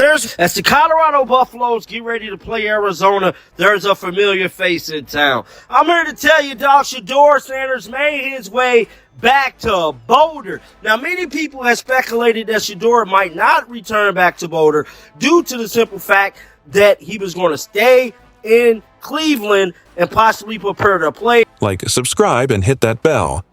As the Colorado Buffaloes get ready to play Arizona, there's a familiar face in town. I'm here to tell you, dog, Shedeur Sanders made his way back to Boulder. Now, many people have speculated that Shedeur might not return back to Boulder due to the simple fact that he was going to stay in Cleveland and possibly prepare to play. Like, subscribe, and hit that bell.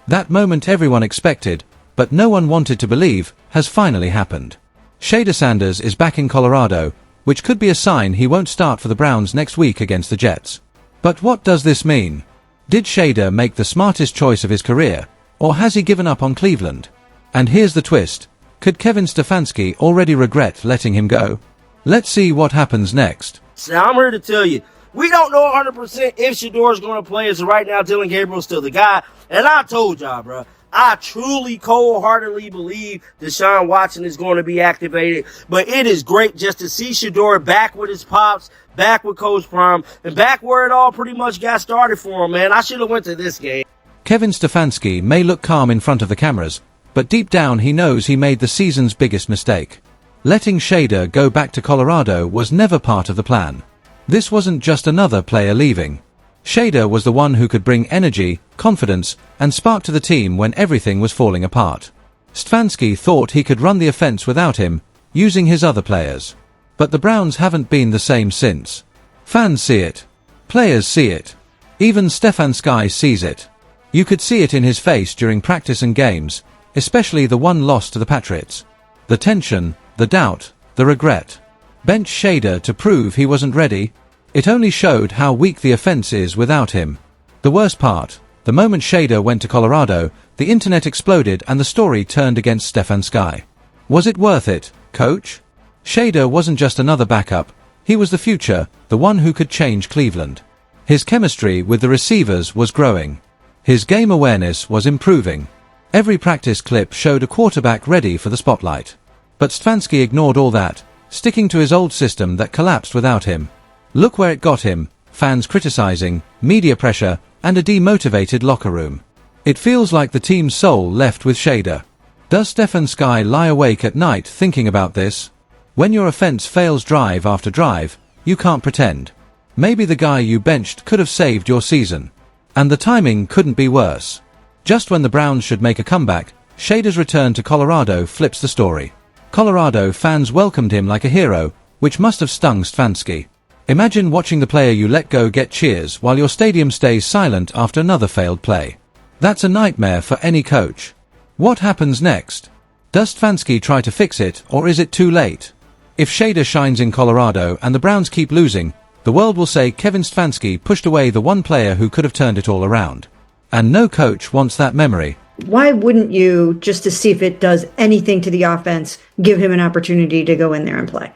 That moment everyone expected, but no one wanted to believe, has finally happened. Shedeur Sanders is back in Colorado, which could be a sign he won't start for the Browns next week against the Jets. But what does this mean? Did Shedeur make the smartest choice of his career, or has he given up on Cleveland? And here's the twist. Could Kevin Stefanski already regret letting him go? Let's see what happens next. Now, I'm here to tell you, we don't know 100% if Shedeur is going to play. As of right now, Dylan Gabriel's still the guy. And I told y'all, bro, I truly, cold-heartedly believe Deshaun Watson is going to be activated. But it is great just to see Shedeur back with his pops, back with Coach Prime, and back where it all pretty much got started for him, man. I should have went to this game. Kevin Stefanski may look calm in front of the cameras, but deep down he knows he made the season's biggest mistake. Letting Shedeur go back to Colorado was never part of the plan. This wasn't just another player leaving. Shedeur was the one who could bring energy, confidence, and spark to the team when everything was falling apart. Stefanski thought he could run the offense without him, using his other players. But the Browns haven't been the same since. Fans see it. Players see it. Even Stefanski sees it. You could see it in his face during practice and games, especially the one loss to the Patriots. The tension, the doubt, the regret. Bench Shedeur to prove he wasn't ready. It only showed how weak the offense is without him. The worst part, the moment Shedeur went to Colorado, the internet exploded and the story turned against Stefanski. Was it worth it, coach? Shedeur wasn't just another backup, he was the future, the one who could change Cleveland. His chemistry with the receivers was growing. His game awareness was improving. Every practice clip showed a quarterback ready for the spotlight. But Stefanski ignored all that, sticking to his old system that collapsed without him. Look where it got him: fans criticizing, media pressure, and a demotivated locker room. It feels like the team's soul left with Shedeur. Does Stefanski lie awake at night thinking about this? When your offense fails drive after drive, you can't pretend. Maybe the guy you benched could have saved your season. And the timing couldn't be worse. Just when the Browns should make a comeback, Shedeur's return to Colorado flips the story. Colorado fans welcomed him like a hero, which must have stung Stefanski. Imagine watching the player you let go get cheers while your stadium stays silent after another failed play. That's a nightmare for any coach. What happens next? Does Stefanski try to fix it, or is it too late? If Shedeur shines in Colorado and the Browns keep losing, the world will say Kevin Stefanski pushed away the one player who could have turned it all around. And no coach wants that memory. Why wouldn't you, just to see if it does anything to the offense, give him an opportunity to go in there and play?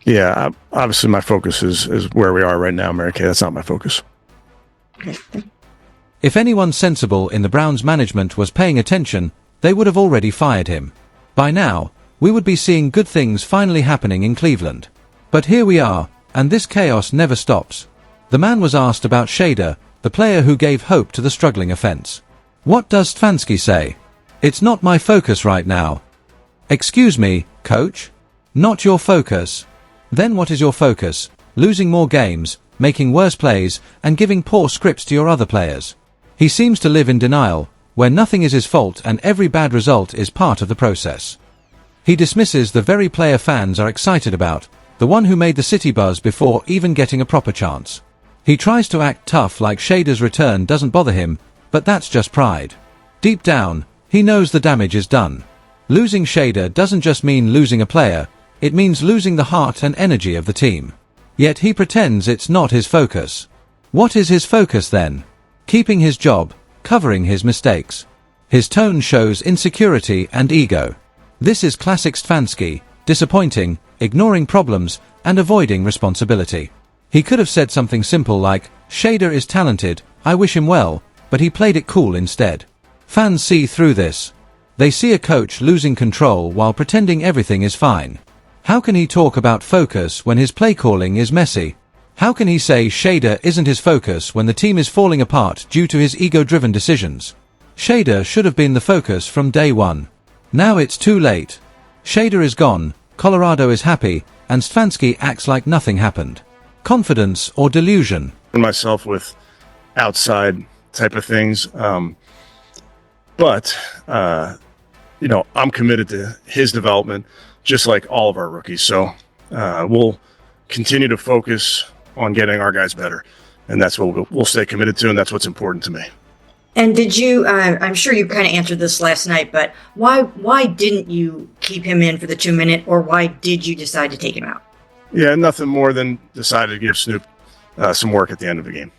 Yeah, obviously my focus is where we are right now, Mary Kay. That's not my focus. Okay. If anyone sensible in the Browns management was paying attention, they would have already fired him. By now, we would be seeing good things finally happening in Cleveland. But here we are, and this chaos never stops. The man was asked about Shedeur, the player who gave hope to the struggling offense. What does Stefanski say? It's not my focus right now. Excuse me, coach? Not your focus. Then what is your focus? Losing more games, making worse plays, and giving poor scripts to your other players. He seems to live in denial, where nothing is his fault and every bad result is part of the process. He dismisses the very player fans are excited about, the one who made the city buzz before even getting a proper chance. He tries to act tough like Shedeur's return doesn't bother him, but that's just pride. Deep down, he knows the damage is done. Losing Shedeur doesn't just mean losing a player, it means losing the heart and energy of the team. Yet he pretends it's not his focus. What is his focus then? Keeping his job, covering his mistakes. His tone shows insecurity and ego. This is classic Stefanski, disappointing, ignoring problems, and avoiding responsibility. He could have said something simple like, Shedeur is talented, I wish him well, but he played it cool instead. Fans see through this. They see a coach losing control while pretending everything is fine. How can he talk about focus when his play calling is messy? How can he say Shedeur isn't his focus when the team is falling apart due to his ego-driven decisions? Shedeur should have been the focus from day one. Now it's too late. Shedeur is gone, Colorado is happy, and Stefanski acts like nothing happened. Confidence or delusion? Myself with outside type of things. But I'm committed to his development, just like all of our rookies. So we'll continue to focus on getting our guys better. And that's what we'll stay committed to, and that's what's important to me. And did you, I'm sure you kind of answered this last night, but why didn't you keep him in for the 2-minute, or why did you decide to take him out? Yeah, nothing more than decided to give Snoop some work at the end of the game.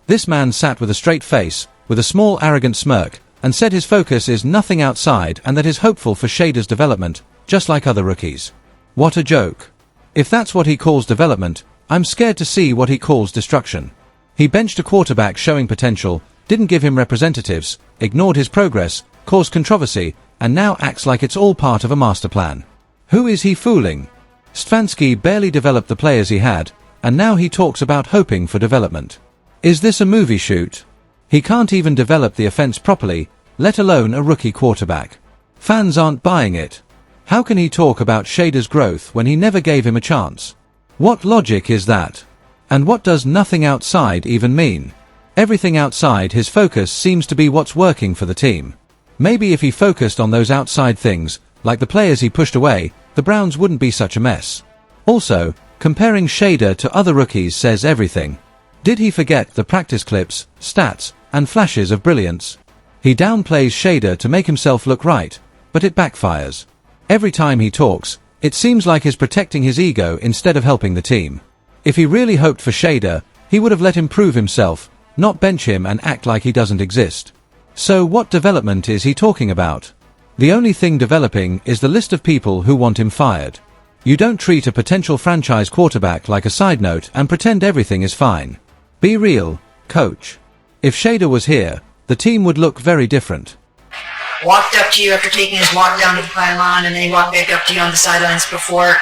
This man sat with a straight face, with a small arrogant smirk, and said his focus is nothing outside and that is hopeful for Shedeur's development, just like other rookies. What a joke. If that's what he calls development, I'm scared to see what he calls destruction. He benched a quarterback showing potential, didn't give him representatives, ignored his progress, caused controversy, and now acts like it's all part of a master plan. Who is he fooling? Stefanski barely developed the players he had, and now he talks about hoping for development. Is this a movie shoot? He can't even develop the offense properly, let alone a rookie quarterback. Fans aren't buying it. How can he talk about Shedeur's growth when he never gave him a chance? What logic is that? And what does nothing outside even mean? Everything outside his focus seems to be what's working for the team. Maybe if he focused on those outside things, like the players he pushed away, the Browns wouldn't be such a mess. Also, comparing Shedeur to other rookies says everything. Did he forget the practice clips, stats, and flashes of brilliance? He downplays Shedeur to make himself look right, but it backfires. Every time he talks, it seems like he's protecting his ego instead of helping the team. If he really hoped for Shedeur, he would have let him prove himself, not bench him and act like he doesn't exist. So what development is he talking about? The only thing developing is the list of people who want him fired. You don't treat a potential franchise quarterback like a side note and pretend everything is fine. Be real, coach. If Shedeur was here, the team would look very different. Walked up to you after taking his walk down to the pylon, and then he walked back up to you on the sidelines before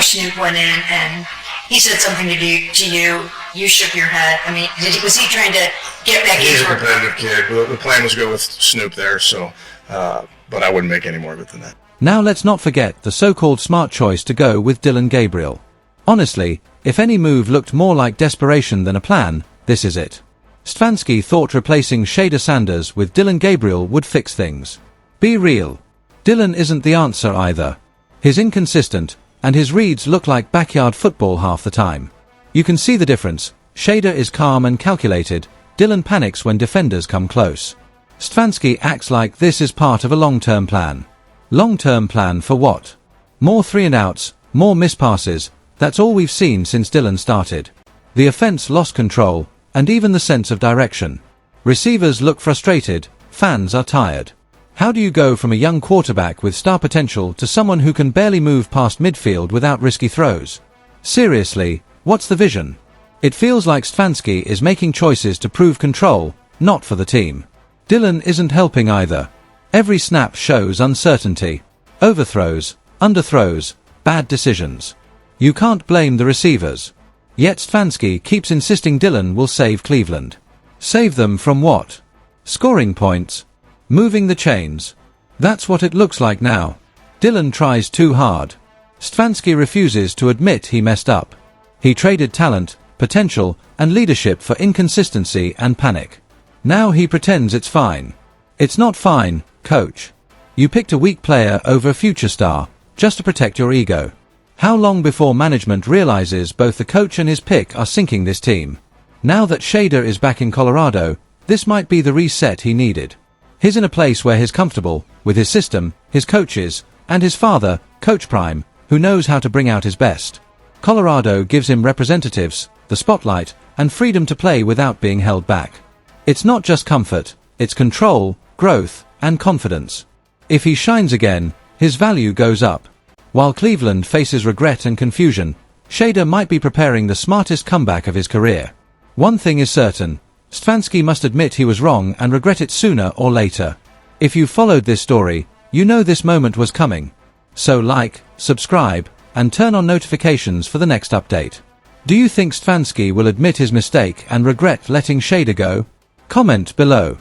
Snoop went in, and he said something to you. You shook your head. I mean, was he trying to get back into it? He's a competitive kid. The plan was to go with Snoop there, so but I wouldn't make any more of it than that. Now let's not forget the so-called smart choice to go with Dillon Gabriel. Honestly, if any move looked more like desperation than a plan, this is it. Stefanski thought replacing Shedeur Sanders with Dillon Gabriel would fix things. Be real. Dillon isn't the answer either. He's inconsistent, and his reads look like backyard football half the time. You can see the difference. Shedeur is calm and calculated, Dillon panics when defenders come close. Stefanski acts like this is part of a long-term plan. Long-term plan for what? More 3-and-outs, more missed passes, that's all we've seen since Dillon started. The offense lost control, and even the sense of direction. Receivers look frustrated, fans are tired. How do you go from a young quarterback with star potential to someone who can barely move past midfield without risky throws? Seriously, what's the vision? It feels like Stefanski is making choices to prove control, not for the team. Dillon isn't helping either. Every snap shows uncertainty. Overthrows, underthrows, bad decisions. You can't blame the receivers. Yet Stefanski keeps insisting Dillon will save Cleveland. Save them from what? Scoring points? Moving the chains? That's what it looks like now. Dillon tries too hard. Stefanski refuses to admit he messed up. He traded talent, potential, and leadership for inconsistency and panic. Now he pretends it's fine. It's not fine, coach. You picked a weak player over a future star, just to protect your ego. How long before management realizes both the coach and his pick are sinking this team? Now that Shedeur is back in Colorado, this might be the reset he needed. He's in a place where he's comfortable, with his system, his coaches, and his father, Coach Prime, who knows how to bring out his best. Colorado gives him representatives, the spotlight, and freedom to play without being held back. It's not just comfort, it's control, growth, and confidence. If he shines again, his value goes up. While Cleveland faces regret and confusion, Shedeur might be preparing the smartest comeback of his career. One thing is certain, Stefanski must admit he was wrong and regret it sooner or later. If you followed this story, you know this moment was coming. So like, subscribe, and turn on notifications for the next update. Do you think Stefanski will admit his mistake and regret letting Shedeur go? Comment below.